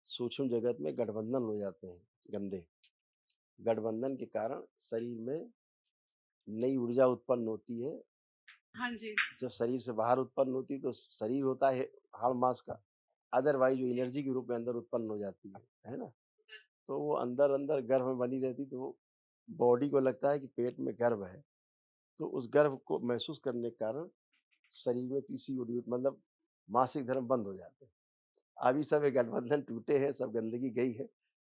सूक्ष्म जगत में गठबंधन हो जाते हैं गंदे। गठबंधन के कारण शरीर में नई ऊर्जा उत्पन्न होती है। हाँ जी। जब शरीर से बाहर उत्पन्न होती है तो शरीर होता है हाड़ मास का, अदरवाइज वो एनर्जी के रूप में अंदर उत्पन्न हो जाती है ना? तो वो अंदर-अंदर गर्भ में बनी रहती, तो बॉडी को लगता है कि पेट में गर्भ है। तो उस गर्भ को महसूस करने के कारण शरीर में पीसीओडी मतलब मासिक धर्म बंद हो जाते हैं। अभी सब ये गठबंधन टूटे हैं, सब गंदगी गई है,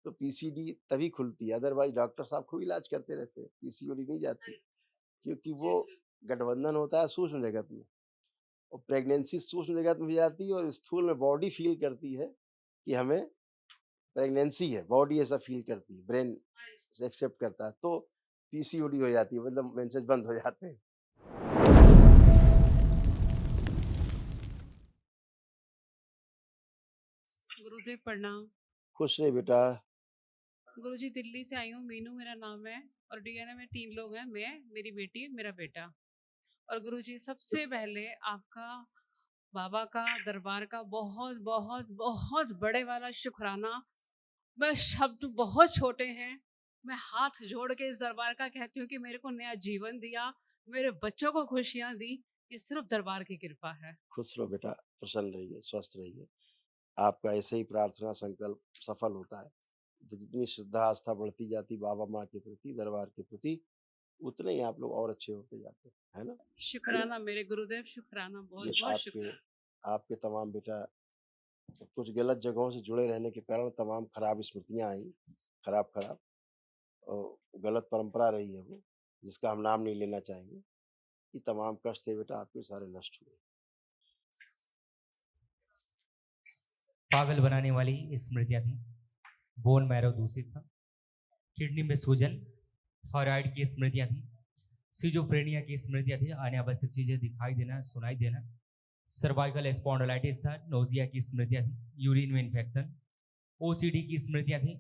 तो पीसीडी तभी खुलती है, अदरवाइज़ डॉक्टर साहब खूब इलाज करते रहते हैं, पीसीओडी नहीं जाती, क्योंकि वो गठबंधन होता है सूक्ष्म जगत में, और प्रेगनेंसी सूक्ष्म जगत में भी जाती है और स्थूल में बॉडी फ़ील करती है कि हमें प्रेगनेंसी है, बॉडी ऐसा फ़ील करती है, ब्रेन एक्सेप्ट करता है, तो पीसीओडी हो जाती है, मतलब मेंसेस बंद हो जाते हैं। गुरुदेव प्रणाम। खुश रहे बेटा। गुरुजी दिल्ली से आई हूँ, मीनू मेरा नाम है और डीएनए में 3 लोग हैं, मैं, मेरी बेटी, मेरा बेटा। और गुरुजी सबसे पहले आपका बाबा का दरबार का बहुत बहुत बहुत बड़े वाला शुक्राना। मैं शब्द बहुत छोटे हैं, मैं हाथ जोड़ के इस दरबार का कहती हूँ कि मेरे को नया जीवन दिया, मेरे बच्चों को खुशियाँ दी। ये सिर्फ दरबार की कृपा है। खुश रहो बेटा, प्रसन्न रहिए, स्वस्थ रहिए। आपका ऐसे ही प्रार्थना संकल्प सफल होता है। तो जितनी श्रद्धा आस्था बढ़ती जाती बाबा माँ के प्रति, दरबार के प्रति, उतने ही आप लोग और अच्छे होते जाते हैं, है ना? शुक्राना मेरे गुरुदेव, शुक्राना, ये बहुत बहुत आपके शुक्राना। आपके तमाम बेटा कुछ गलत जगहों से जुड़े रहने के कारण तमाम खराब स्मृतियाँ आई, खराब-खराब, और गलत परंपरा रही है वो, जिसका हम नाम नहीं लेना चाहेंगे। ये तमाम कष्ट थे बेटा आपके, सारे नष्ट हुए। पागल बनाने वाली स्मृतियां थी। बोन मैरो दूषित था, किडनी में सूजन, थायराइड की स्मृतियां थी, सिजोफ्रेनिया की स्मृतियां थी, अनावश्यक चीजें दिखाई देना, सुनाई देना, सर्वाइकल स्पॉन्डिलाइटिस था, नोजिया की स्मृतियां थी, यूरिन में इन्फेक्शन, ओसीडी की स्मृतियां थी,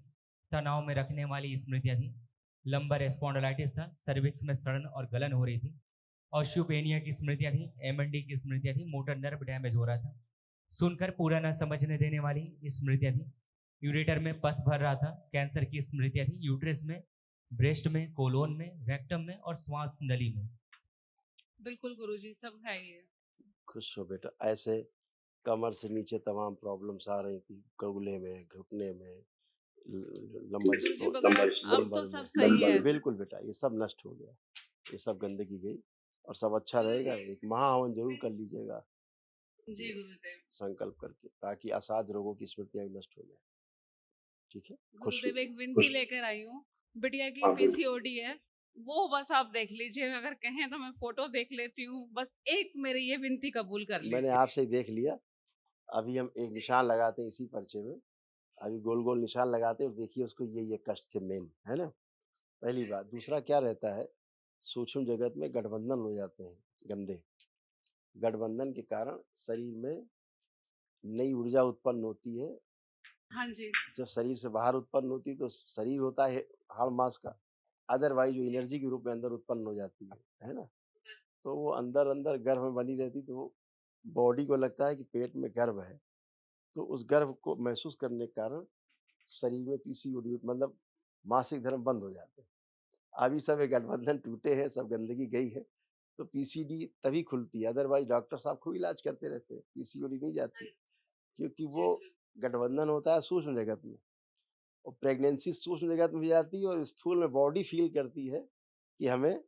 तनाव में रखने वाली स्मृतियां थी, लंबर स्पॉन्डिलाइटिस था, सर्विक्स में सड़न और गलन हो रही थी, ऑस्टियोपेनिया की स्मृतियां थी, एमएनडी की स्मृतियां थी, मोटर नर्व डैमेज हो रहा था, सुनकर पूरा न समझने देने वाली स्मृतियां थी, यूरेटर में पस भर रहा था, कैंसर की स्मृतियां थी, यूट्रस में, ब्रेस्ट में, कोलोन में, रेक्टम में और श्वास नली में। बिल्कुल गुरुजी, सब है ये। खुश रहो बेटा। ऐसे कमर से नीचे तमाम प्रॉब्लम्स आ रही थी, कगुले में, घुटने में, लंबर गुरुजी स्पो मगर अब तो लंबर सब में। सही है। बिल्कुल बेटा, ये सब नष्ट हो गया, ये सब गंदगी गई और सब अच्छा रहेगा। एक महाहवन ज़रूर कर लीजिएगा, जी ये गुरुदेव। संकल्प करके, ताकि असाध्य रोगों की स्मृतियाँ भी नष्ट हो जाएँ, ठीक है? खुश गुरुदेव एक विनती खुश लेकर आई हूँ, बिटिया की हाँ, बिल्कुल। पीसीओडी है, वो बस आप देख लीजिए, अगर कहें तो मैं फोटो देख लेती हूँ, बस एक मेरी ये विनती कबूल कर मैंने लीजिए। आपसे ही देख लिया, अभी हम एक निशान लगाते हैं इसी पर्चे में, अभी गोल-गोल निशान लगाते हैं और देखिए उसको ये कष्ट थे मेन, है ना? पहली बात। दूसरा क्या रहता है, सूक्ष्म जगत में गठबंधन हो जाते हैं गंदे। गठबंधन के कारण शरीर में नई ऊर्जा उत्पन्न होती है। हाँ जी। जब शरीर से बाहर उत्पन्न होती है तो शरीर होता है हाड़ मास का, अदरवाइज वो एनर्जी के रूप में अंदर उत्पन्न हो जाती है ना? तो वो अंदर-अंदर गर्भ में बनी रहती, तो वो बॉडी को लगता है कि पेट में गर्भ है। तो उस गर्भ को महसूस करने के कारण शरीर में पीसीओडी मतलब मासिक धर्म बंद हो जाते हैं। अभी सब ये गठबंधन टूटे हैं, सब गंदगी गई है, तो पीसीडी तभी खुलती है, अदरवाइज़ डॉक्टर साहब खूब इलाज करते रहते हैं, पीसीओडी नहीं जाती, क्योंकि वो गठबंधन होता है सूक्ष्म जगत में, और प्रेगनेंसी सूक्ष्म जगत में भी जाती है और स्थूल में बॉडी फ़ील करती है कि हमें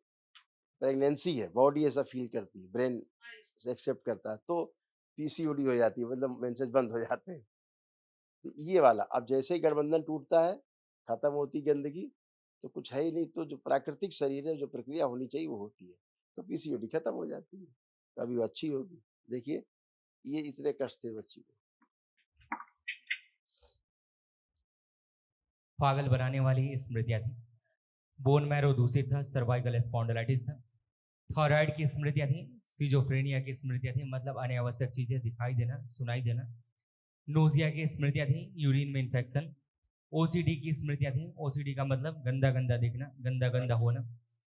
प्रेगनेंसी है, बॉडी ऐसा फ़ील करती है, ब्रेन एक्सेप्ट करता है, तो पीसीओडी हो जाती है, मतलब मेंसेस बंद हो जाते हैं। तो ये वाला, अब जैसे ही गठबंधन टूटता है, खत्म होती गंदगी, तो कुछ है ही नहीं, तो जो प्राकृतिक शरीर है, जो प्रक्रिया होनी चाहिए वो होती है, तो पीसीओडी खत्म हो जाती है, तो अभी वो अच्छी होगी। देखिए, ये इतने कष्ट थे बच्ची को। पागल बनाने वाली स्मृतियां थी। बोन मैरो दूषित था, सर्वाइकल स्पॉन्डिलाइटिस था, थायराइड की स्मृतियां थी, सिजोफ्रेनिया की स्मृतियां थी, मतलब अनावश्यक चीजें दिखाई देना, सुनाई देना, नोजिया की स्मृतियां थी, यूरिन में इन्फेक्शन, ओसीडी की स्मृतियां थी, ओसीडी का मतलब गंदा गंदा देखना, गंदा गंदा होना,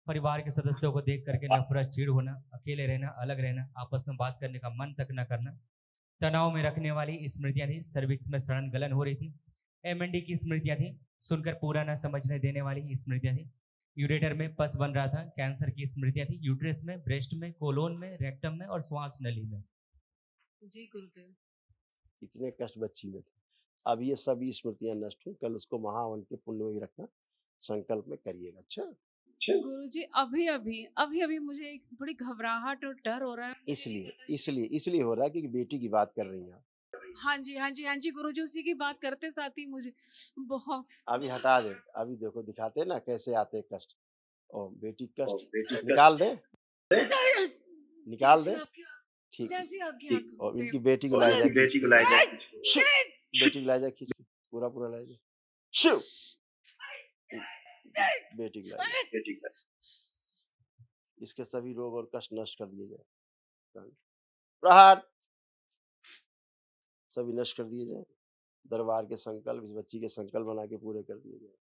परिवार के सदस्यों को देख करके नफरत, चिढ़ होना, अकेले रहना, अलग रहना, आपस में बात करने का मन तक न करना, तनाव में रखने वाली स्मृतियां थी, सर्विक्स में सड़न गलन हो रही थी, एमएनडी की स्मृतियां थी, सुनकर पूरा न समझने देने वाली स्मृतियां थी। यूरेटर में पस बन रहा था, कैंसर की स्मृतियां थी, यूट्रस में, ब्रेस्ट में, कोलोन में, रेक्टम में और श्वास नली में। जी गुरुदेव। इतने कष्ट बच्ची में थे। अब ये सभी स्मृतियां नष्ट हुई, कल उसको महावन के पुण्य में भी रखना, संकल्प में करिएगा। अच्छा गुरुजी अभी अभी मुझे एक बड़ी घबराहट और डर हो रहा है। इसलिए हो रहा है क्योंकि बेटी की बात कर रही हैं आप। हाँ जी गुरुजी, उसी की बात करते साथ ही मुझे बहुत। अभी हटा दे, अभी देखो दिखाते ना कैसे आते हैं कष्ट। और बेटी कष्ट निकाल दे, निकाल दे। ठीक जैसी आज्ञा और गुरुदेव। इनकी बेटी को लाया जाए, बेटी को लाया जाए खींच के, पूरा लाया जाए। शिव बेटी को लाया जाए, इसके सभी रोग और कष्ट नष्ट कर दिए जाए। प्रहार सभी नष्ट कर दिए जाए। दरबार के संकल्प इस बच्ची के संकल्प बना के पूरे कर दिए जाए।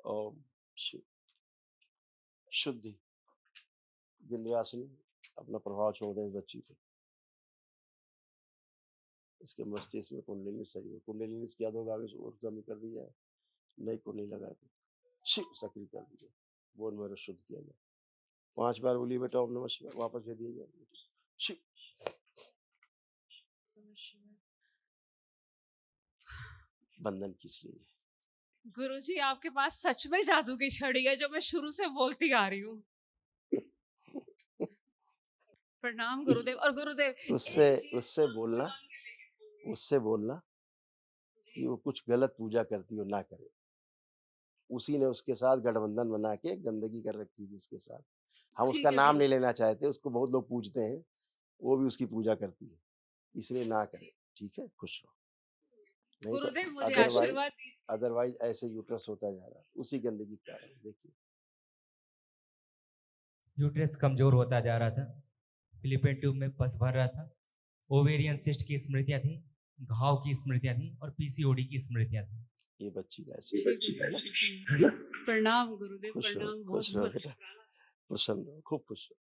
ओम शिव शुद्धि विंध्याचली अपना प्रभाव छोड़ दें इस बच्ची पे। इसके मस्तिष्क में कुंडलिनी शरीर कुंडलिनी इसके अधोभाग आगे ऊर्ध्व कर दी जाए, नई कुंडली लगा के शिव सक्रिय कर दी जाए, बोन में शुद्ध किया जाए। 5 बार बोलिए बेटा ओम नमः शिवाय, वापस भेज दिया जाए। शिव बंधन खींच लीजिए। गुरुजी आपके पास सच में जादू की छड़ी है जो मैं शुरू से बोलती आ रही हूँ। प्रणाम गुरुदेव। और गुरुदेव उससे बोलना कि वो कुछ गलत पूजा करती हो ना करे। उसी ने उसके साथ गठबंधन बना के गंदगी कर रखी थी इसके साथ। हम उसका नाम नहीं लेना चाहते, उसको बहुत लोग पूजते हैं, वो भी उसकी पूजा करती है, इसलिए ना करे। ठीक है, खुश रहो। नहीं गुरुदेव तो मुझे आशीर्वाद। अदरवाइज ऐसे यूट्रस होता जा रहा है उसी गंदगी के कारण। देखिए यूट्रस कमजोर होता जा रहा था, फिलिपियन ट्यूब में पस भर रहा था, ओवेरियन सिस्ट की स्मृतियां थी, घाव की स्मृतियां थी और पीसीओडी की स्मृतियां थी। ये बच्ची का ऐसी प्रणाम गुरुदेव, खुश रहो, प्रणाम। खुश रहो बेटा, प्रसन्न रहो, खूब खुश रहो।